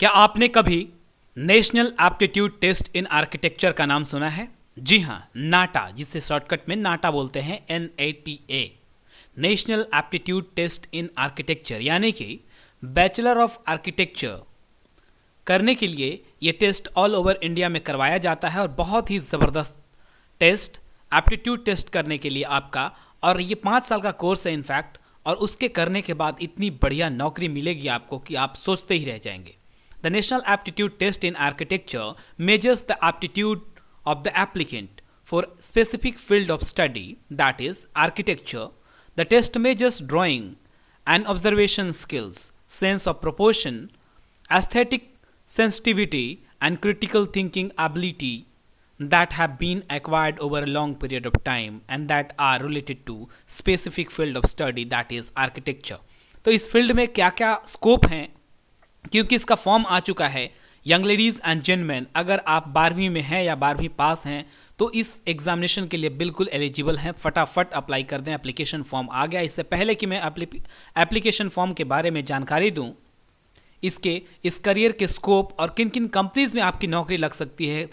क्या आपने कभी national aptitude test in architecture का नाम सुना है? जी हाँ, नाटा, जिसे शॉर्टकट में नाटा बोलते हैं, NATA, national aptitude test in architecture, यानी कि बैचलर ऑफ आर्किटेक्चर करने के लिए ये टेस्ट ऑल ओवर इंडिया में करवाया जाता है और बहुत ही ज़बरदस्त टेस्ट, एप्टीट्यूड टेस्ट करने के लिए आपका, और ये 5 साल का कोर्स है इनफैक्ट, और उसके करने के बाद इतनी बढ़िया नौकरी मिलेगी आपको कि आप सोचते ही रह जाएंगे। The National Aptitude Test in Architecture measures the aptitude of the applicant for specific field of study, that is architecture. The test measures drawing and observation skills, sense of proportion, aesthetic sensitivity, and critical thinking ability that have been acquired over a long period of time and that are related to specific field of study, that is architecture. तो इस field में क्या क्या scope हैं, क्योंकि इसका form आ चुका है। यंग लेडीज़ एंड जेंटलमैन, अगर आप 12वीं में हैं या 12वीं पास हैं तो इस एग्जामिनेशन के लिए बिल्कुल एलिजिबल हैं। फटाफट अप्लाई कर दें, एप्लीकेशन फॉर्म आ गया। इससे पहले कि मैं एप्लीकेशन फॉर्म के बारे में जानकारी दूं, इस करियर के स्कोप और किन किन कंपनीज में आपकी नौकरी लग सकती है,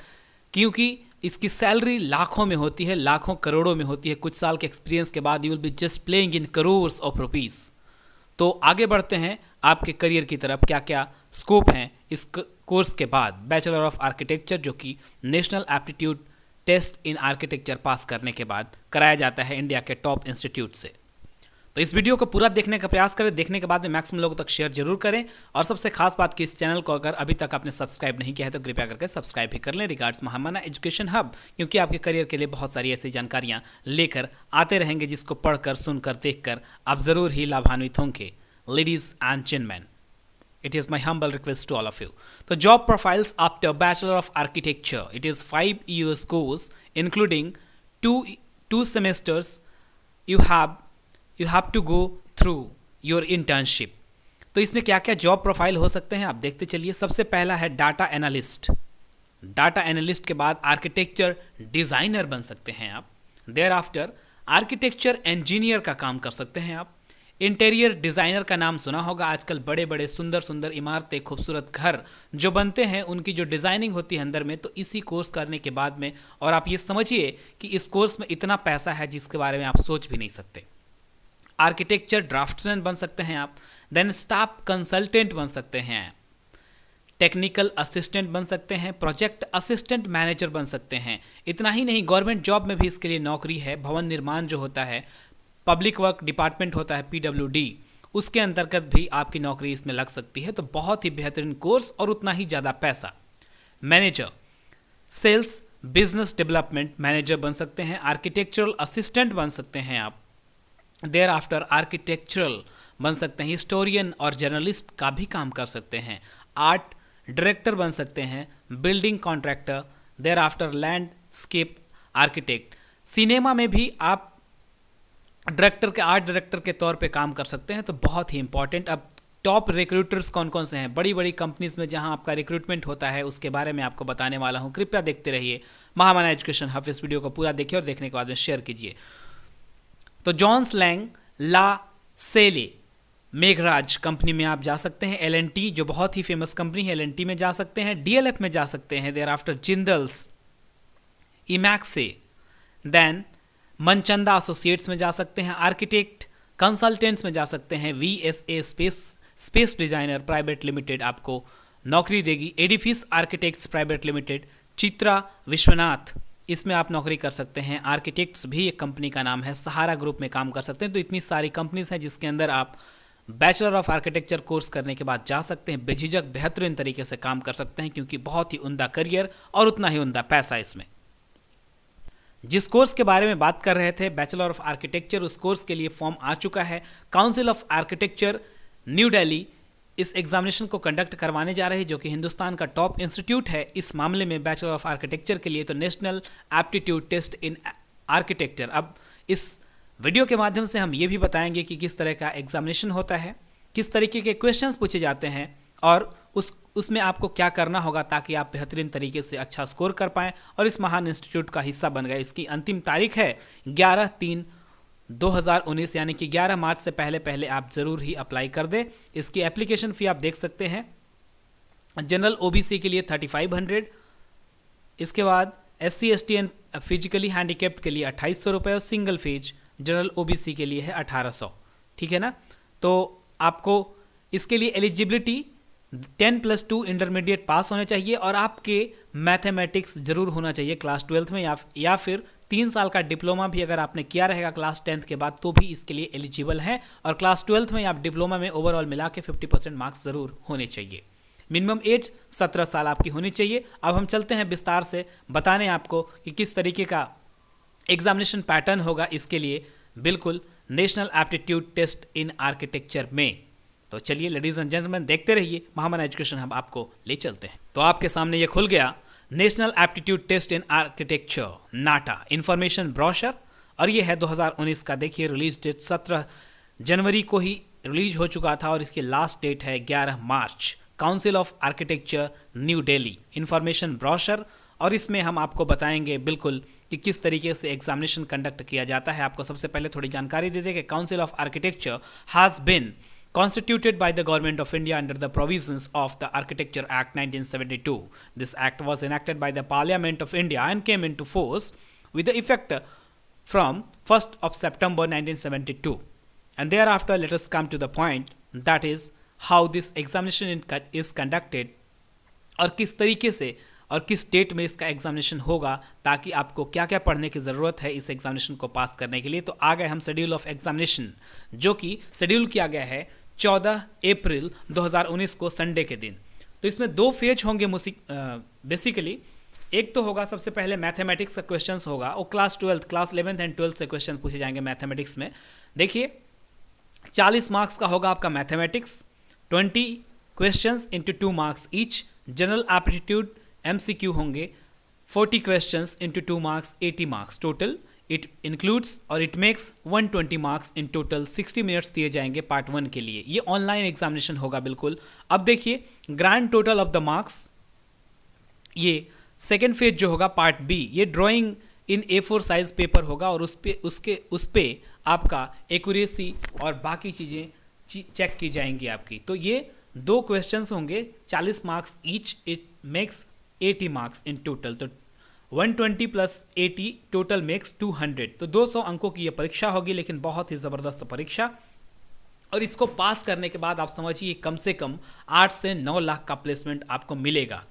क्योंकि इसकी सैलरी लाखों में होती है, लाखों करोड़ों में होती है। कुछ साल के एक्सपीरियंस के बाद you will be just playing in crores of rupees. तो आगे बढ़ते हैं आपके करियर की तरफ। क्या क्या स्कोप हैं इस कोर्स के बाद, बैचलर ऑफ आर्किटेक्चर, जो कि national aptitude test in architecture pass करने के बाद कराया जाता है इंडिया के टॉप इंस्टीट्यूट से। तो इस वीडियो को पूरा देखने का प्रयास करें, देखने के बाद में मैक्सिमम लोगों तक शेयर जरूर करें, और सबसे खास बात कि इस चैनल को अगर अभी तक आपने सब्सक्राइब नहीं किया है तो कृपया करके सब्सक्राइब भी कर लें। रिगार्ड्स महामाना एजुकेशन हब, क्योंकि आपके करियर के लिए बहुत सारी ऐसी जानकारियाँ लेकर आते रहेंगे जिसको पढ़कर, सुनकर, देखकर आप ज़रूर ही लाभान्वित होंगे। Ladies and gentlemen, it is my humble request to all of you. The job profiles after Bachelor of Architecture. It is 5 years course, including two semesters. You have to go through your internship. तो इसमें क्या क्या job profile हो सकते हैं आप देखते चलिए। सबसे पहला है डाटा एनालिस्ट। डाटा एनालिस्ट के बाद आर्किटेक्चर डिज़ाइनर बन सकते हैं आप। देयर आफ्टर आर्किटेक्चर इंजीनियर का काम कर सकते हैं आप। इंटीरियर डिज़ाइनर का नाम सुना होगा, आजकल बड़े बड़े सुंदर सुंदर इमारतें, खूबसूरत घर जो बनते हैं, उनकी जो डिज़ाइनिंग होती है अंदर में, तो इसी कोर्स करने के बाद में, और आप ये समझिए कि इस कोर्स में इतना पैसा है जिसके बारे में आप सोच भी नहीं सकते। आर्किटेक्चर ड्राफ्ट्समैन बन सकते हैं आप। देन स्टाफ कंसल्टेंट बन सकते हैं, टेक्निकल असिस्टेंट बन सकते हैं, प्रोजेक्ट असिस्टेंट मैनेजर बन सकते हैं। इतना ही नहीं, गवर्नमेंट जॉब में भी इसके लिए नौकरी है। भवन निर्माण जो होता है, पब्लिक वर्क डिपार्टमेंट होता है, PWD, उसके अंतर्गत भी आपकी नौकरी इसमें लग सकती है। तो बहुत ही बेहतरीन कोर्स और उतना ही ज़्यादा पैसा। Manager, sales business development manager बन सकते हैं। आर्किटेक्चरल असिस्टेंट बन सकते हैं आप। देयर आफ्टर आर्किटेक्चरल बन सकते हैं। हिस्टोरियन और जर्नलिस्ट का भी काम कर सकते हैं। आर्ट डायरेक्टर बन सकते हैं। Building contractor. Thereafter landscape architect. Cinema में भी आप आर्ट डायरेक्टर के तौर पे काम कर सकते हैं। तो बहुत ही इंपॉर्टेंट। अब टॉप रिक्रूटर्स कौन कौन से हैं, बड़ी बड़ी कंपनीज में जहां आपका रिक्रूटमेंट होता है, उसके बारे में आपको बताने वाला हूं। कृपया देखते रहिए महामाना एजुकेशन हब। इस वीडियो को पूरा देखिए और देखने के बाद में शेयर कीजिए। तो जॉन्स लैंग ला सेले मेघराज कंपनी में आप जा सकते हैं। L&T जो बहुत ही फेमस कंपनी है, L&T में जा सकते हैं। DLF में जा सकते हैं। देयर आफ्टर जिंदल्स, इमैक्से, देन मनचंदा एसोसिएट्स में जा सकते हैं। आर्किटेक्ट कंसल्टेंट्स में जा सकते हैं। VSA space designer private limited आपको नौकरी देगी। Edifice architects private limited, Chitra Vishwanath, इसमें आप नौकरी कर सकते हैं। आर्किटेक्ट्स भी एक कंपनी का नाम है, सहारा ग्रुप में काम कर सकते हैं। तो इतनी सारी कंपनीज हैं जिसके अंदर आप बैचलर ऑफ आर्किटेक्चर कोर्स करने के बाद जा सकते हैं। बेझिझक बेहतरीन तरीके से काम कर सकते हैं, क्योंकि बहुत ही उम्दा करियर और उतना ही उम्दा पैसा इसमें। जिस कोर्स के बारे में बात कर रहे थे, बैचलर ऑफ आर्किटेक्चर, उस कोर्स के लिए फॉर्म आ चुका है। Council of architecture new Delhi इस एग्जामिनेशन को कंडक्ट करवाने जा रही है, जो कि हिंदुस्तान का टॉप इंस्टीट्यूट है इस मामले में बैचलर ऑफ आर्किटेक्चर के लिए। तो national aptitude test in architecture. अब इस वीडियो के माध्यम से हम ये भी बताएंगे कि किस तरह का एग्जामिनेशन होता है, किस तरीके के क्वेश्चंस पूछे जाते हैं, और उसमें आपको क्या करना होगा ताकि आप बेहतरीन तरीके से अच्छा स्कोर कर पाएँ और इस महान इंस्टीट्यूट का हिस्सा बन गए। इसकी अंतिम तारीख है 11/3/2019, यानी कि 11 मार्च से पहले आप ज़रूर ही अप्लाई कर दें। इसकी एप्लीकेशन फ़ी आप देख सकते हैं जनरल ओबीसी के लिए 3500, इसके बाद SC ST and physically handicapped के लिए 2800 रुपये और सिंगल फेज जनरल ओबीसी के लिए है 1800। ठीक है ना। तो आपको इसके लिए एलिजिबिलिटी 10+2 इंटरमीडिएट पास होने चाहिए और आपके मैथमेटिक्स जरूर होना चाहिए क्लास 12th में, या फिर 3 साल का डिप्लोमा भी अगर आपने किया रहेगा क्लास 10th के बाद तो भी इसके लिए एलिजिबल है। और क्लास 12th में आप डिप्लोमा में ओवरऑल मिला के 50% मार्क्स जरूर होने चाहिए। मिनिमम एज 17 साल आपकी होनी चाहिए। अब हम चलते हैं विस्तार से बताने आपको कि किस तरीके का एग्जामिनेशन पैटर्न होगा इसके लिए, बिल्कुल national aptitude test in architecture में। तो चलिए लेडीज एंड जेंटलमैन देखते रहिए, महामना एजुकेशन हम आपको ले चलते हैं। तो आपके सामने ये खुल गया national aptitude test in architecture NATA information brochure, और ये है 2019 का। देखिए रिलीज डेट 17 जनवरी को ही रिलीज हो चुका था और इसकी लास्ट डेट है 11 March. Council of architecture new Delhi information brochure, और इसमें हम आपको बताएंगे बिल्कुल कि किस तरीके से एग्जामिनेशन कंडक्ट किया जाता है। आपको सबसे पहले थोड़ी जानकारी दे दें कि council of architecture has been constituted by the Government of India under the provisions of the Architecture Act 1972. This act was enacted by the Parliament of India and came into force with the effect from 1st of September 1972. And thereafter, let us come to the point, that is how this examination is conducted और किस तरीके से और किस date में इसका examination होगा, ताकि आपको क्या क्या पढ़ने की ज़रूरत है इस एग्जामिनेशन को पास करने के लिए। तो आ गए हम शेड्यूल ऑफ एग्जामिनेशन, जो कि शेड्यूल किया गया है 14 अप्रैल 2019 को संडे के दिन। तो इसमें 2 फेज होंगे बेसिकली। एक तो होगा सबसे पहले मैथमेटिक्स का क्वेश्चंस होगा, और क्लास 11th एंड 12th से क्वेश्चन पूछे जाएंगे मैथमेटिक्स में। देखिए 40 मार्क्स का होगा आपका mathematics, 20 questions into 2 marks each. General aptitude MCQ होंगे 40 questions into 2 marks, 80 marks total. It includes और it makes 120 marks in total. 60 minutes दिए जाएंगे पार्ट 1 के लिए। ये ऑनलाइन एग्जामिनेशन होगा बिल्कुल। अब देखिए grand total of the marks, ये सेकेंड फेज जो होगा पार्ट B, ये ड्राइंग इन A4 साइज पेपर होगा और उस पे आपका एक्यूरेसी और बाकी चीज़ें चेक की जाएंगी आपकी। तो ये 2 क्वेश्चंस होंगे 40 marks each, it makes 80 marks in total. तो 120 + 80 टोटल मेक्स 200। तो 200 अंकों की ये परीक्षा होगी, लेकिन बहुत ही ज़बरदस्त परीक्षा। और इसको पास करने के बाद आप समझिए कम से कम 8 से 9 लाख का प्लेसमेंट आपको मिलेगा,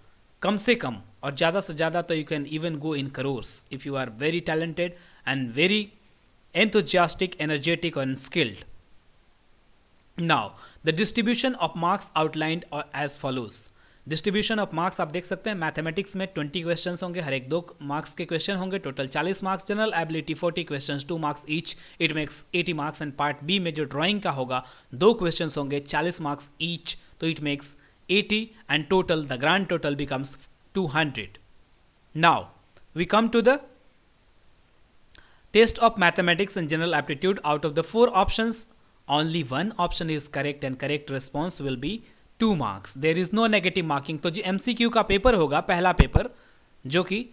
कम से कम। और ज़्यादा से ज़्यादा तो you can even go in crores if you are very talented and very enthusiastic, energetic and skilled. Now, the distribution of marks outlined as follows. Distribution of marks आप देख सकते हैं। मैथमेटिक्स में 20 क्वेश्चंस होंगे, हर एक 2 मार्क्स के क्वेश्चन होंगे, total 40 marks. General ability 40 questions, 2 marks each, it makes 80 marks. And part B में जो ड्राइंग का होगा 2 क्वेश्चंस होंगे, 40 मार्क्स ईच, तो it makes 80 and total the grand total becomes 200. Now we come to the test of mathematics and general aptitude. Out of the 4 options only 1 option is correct and correct response will be 2 marks. There is no negative marking. तो जो MCQ का paper होगा, पहला paper, जो कि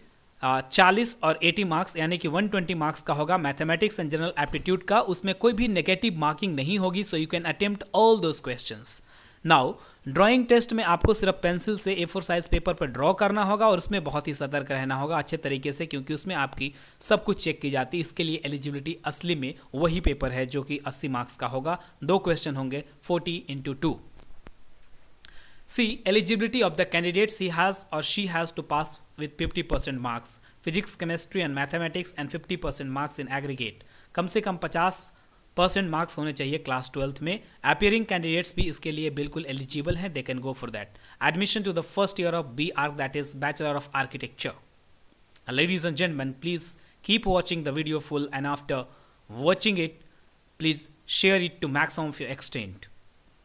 40 और 80 marks यानी कि 120 मार्क्स का होगा मैथमेटिक्स एंड जनरल एप्टीट्यूड का, उसमें कोई भी नेगेटिव मार्किंग नहीं होगी. So you can attempt all those questions. Now drawing test में आपको सिर्फ पेंसिल से A4 साइज पेपर पर ड्रॉ करना होगा और उसमें बहुत ही सतर्क रहना होगा अच्छे तरीके से, क्योंकि उसमें आपकी सब कुछ चेक की जाती है. इसके लिए एलिजिबिलिटी असली में वही पेपर है जो कि 80 मार्क्स का होगा. 2 क्वेश्चन होंगे 40 × 2. See, eligibility of the candidates, he has or she has to pass with 50% marks. Physics, chemistry and mathematics and 50% marks in aggregate. कम से कम 50% मार्क्स होने चाहिए क्लास 12th में. Appearing candidates भी इसके लिए बिल्कुल एलिजिबल हैं. They can go for that. Admission to the first year of B.Arch, that is Bachelor of Architecture. Ladies and gentlemen, please keep watching the video full, and after watching it, please share it to maximum of your extent.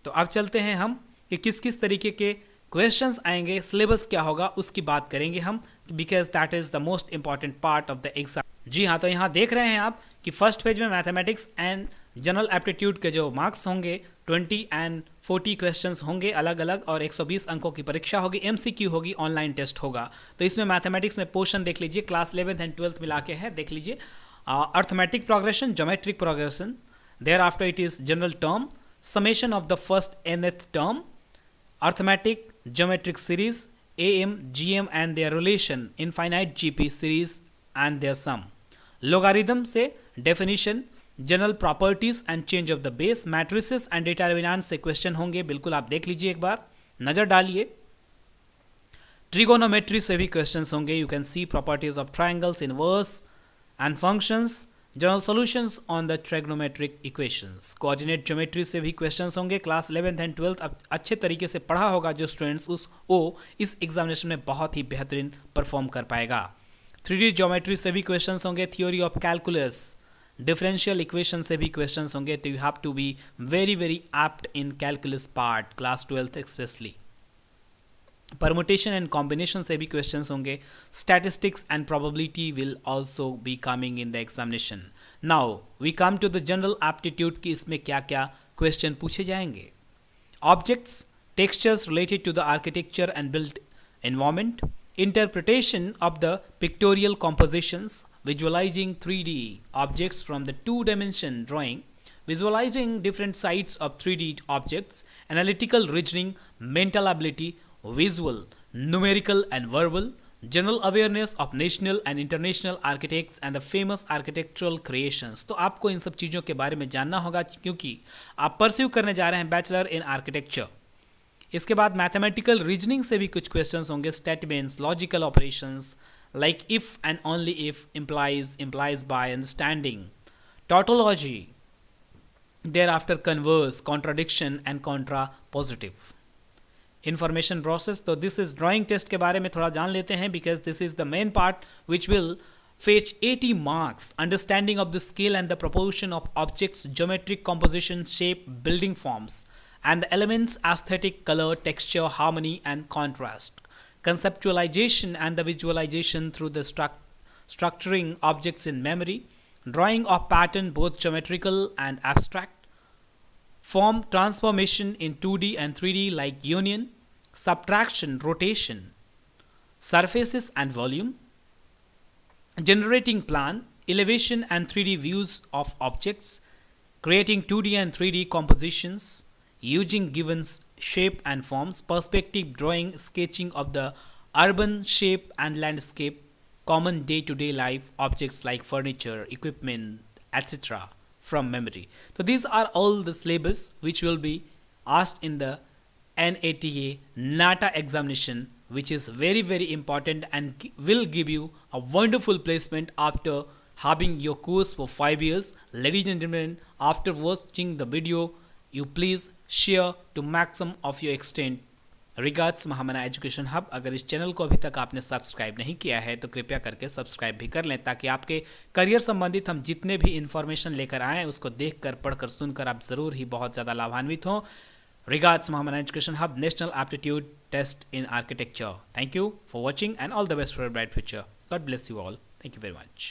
तो अब चलते हैं हम कि किस किस तरीके के क्वेश्चंस आएंगे, सिलेबस क्या होगा उसकी बात करेंगे हम, because that is the most important part of the exam. जी हाँ, तो यहाँ देख रहे हैं आप कि फर्स्ट पेज में मैथमेटिक्स एंड जनरल एप्टीट्यूड के जो मार्क्स होंगे 20 एंड 40 क्वेश्चंस होंगे अलग अलग, और 120 अंकों की परीक्षा होगी. MCQ होगी, ऑनलाइन टेस्ट होगा. तो इसमें मैथमेटिक्स में पोर्शन देख लीजिए, क्लास 11th एंड 12th मिला के है, देख लीजिए. Arithmetic progression, geometric progression, thereafter it is general term, summation of the first nth term, arithmetic, geometric series, AM, GM and their relation, infinite GP series and their sum. Logarithm से definition, general properties and change of the base, matrices and determinant से question होंगे, बिल्कुल आप देख लीजिए, एक बार नजर डालिए। ट्रिगोनोमेट्री से भी क्वेश्चंस होंगे, you can see properties of triangles, inverse and functions, general solutions on the trigonometric equations. Coordinate geometry से भी क्वेश्चंस होंगे। क्लास 11th एंड 12th अब अच्छे तरीके से पढ़ा होगा जो स्टूडेंट्स इस एग्जामिनेशन में बहुत ही बेहतरीन परफॉर्म कर पाएगा। 3D ज्योमेट्री से भी क्वेश्चंस होंगे। Theory of calculus, differential equation से भी क्वेश्चंस होंगे, तो you have to be very very apt in calculus part, class 12th especially. Permutation and combination से भी क्वेश्चंस होंगे। Statistics and probability will also be coming in the examination. Now we come to the general aptitude की इसमें क्या क्या question पूछे जाएंगे। Objects, textures related to the architecture and built environment, interpretation of the pictorial compositions, visualizing 3D objects from the two-dimension drawing, visualizing different sides of 3D objects, analytical reasoning, mental ability, visual, numerical and verbal, general awareness of national and international architects and the famous architectural creations। तो आपको इन सब चीज़ों के बारे में जानना होगा क्योंकि आप परस्यू करने जा रहे हैं बैचलर इन आर्किटेक्चर। इसके बाद मैथमेटिकल रीजनिंग से भी कुछ क्वेश्चंस होंगे। Statements, logical operations like if and only if, implies by, understanding, tautology, thereafter converse, contradiction and contrapositive. Information process, तो दिस इज ड्राइंग टेस्ट के बारे में थोड़ा जान लेते हैं because this is the main part which will fetch 80 marks, understanding of the scale and the proportion of objects, geometric composition, shape, building forms, and the elements aesthetic, color, texture, harmony and contrast, conceptualization and the visualization through the structuring objects in memory, drawing of pattern both geometrical and abstract, form transformation in 2D and 3D like union, subtraction, rotation, surfaces and volume, generating plan, elevation and 3D views of objects, creating 2D and 3D compositions using given shape and forms, perspective drawing, sketching of the urban shape and landscape, common day-to-day life objects like furniture, equipment, etc. from memory. So these are all the syllabus which will be asked in the NATA NATA examination, which is very very important and will give you a wonderful placement after having your course for 5 years. Ladies and gentlemen, after watching the video, you please share to maximum of your extent. Regards Mahamana education hub. अगर इस channel को अभी तक आपने subscribe नहीं किया है तो कृपया करके सब्सक्राइब भी कर लें ताकि आपके करियर संबंधित हम जितने भी इंफॉर्मेशन लेकर आएँ उसको देखकर, पढ़कर, सुनकर आप ज़रूर ही बहुत ज़्यादा लाभान्वित हों। Regards Mahamana Education Hub National Aptitude Test in Architecture. Thank you for watching and all the best for a bright future. God bless you all. Thank you very much.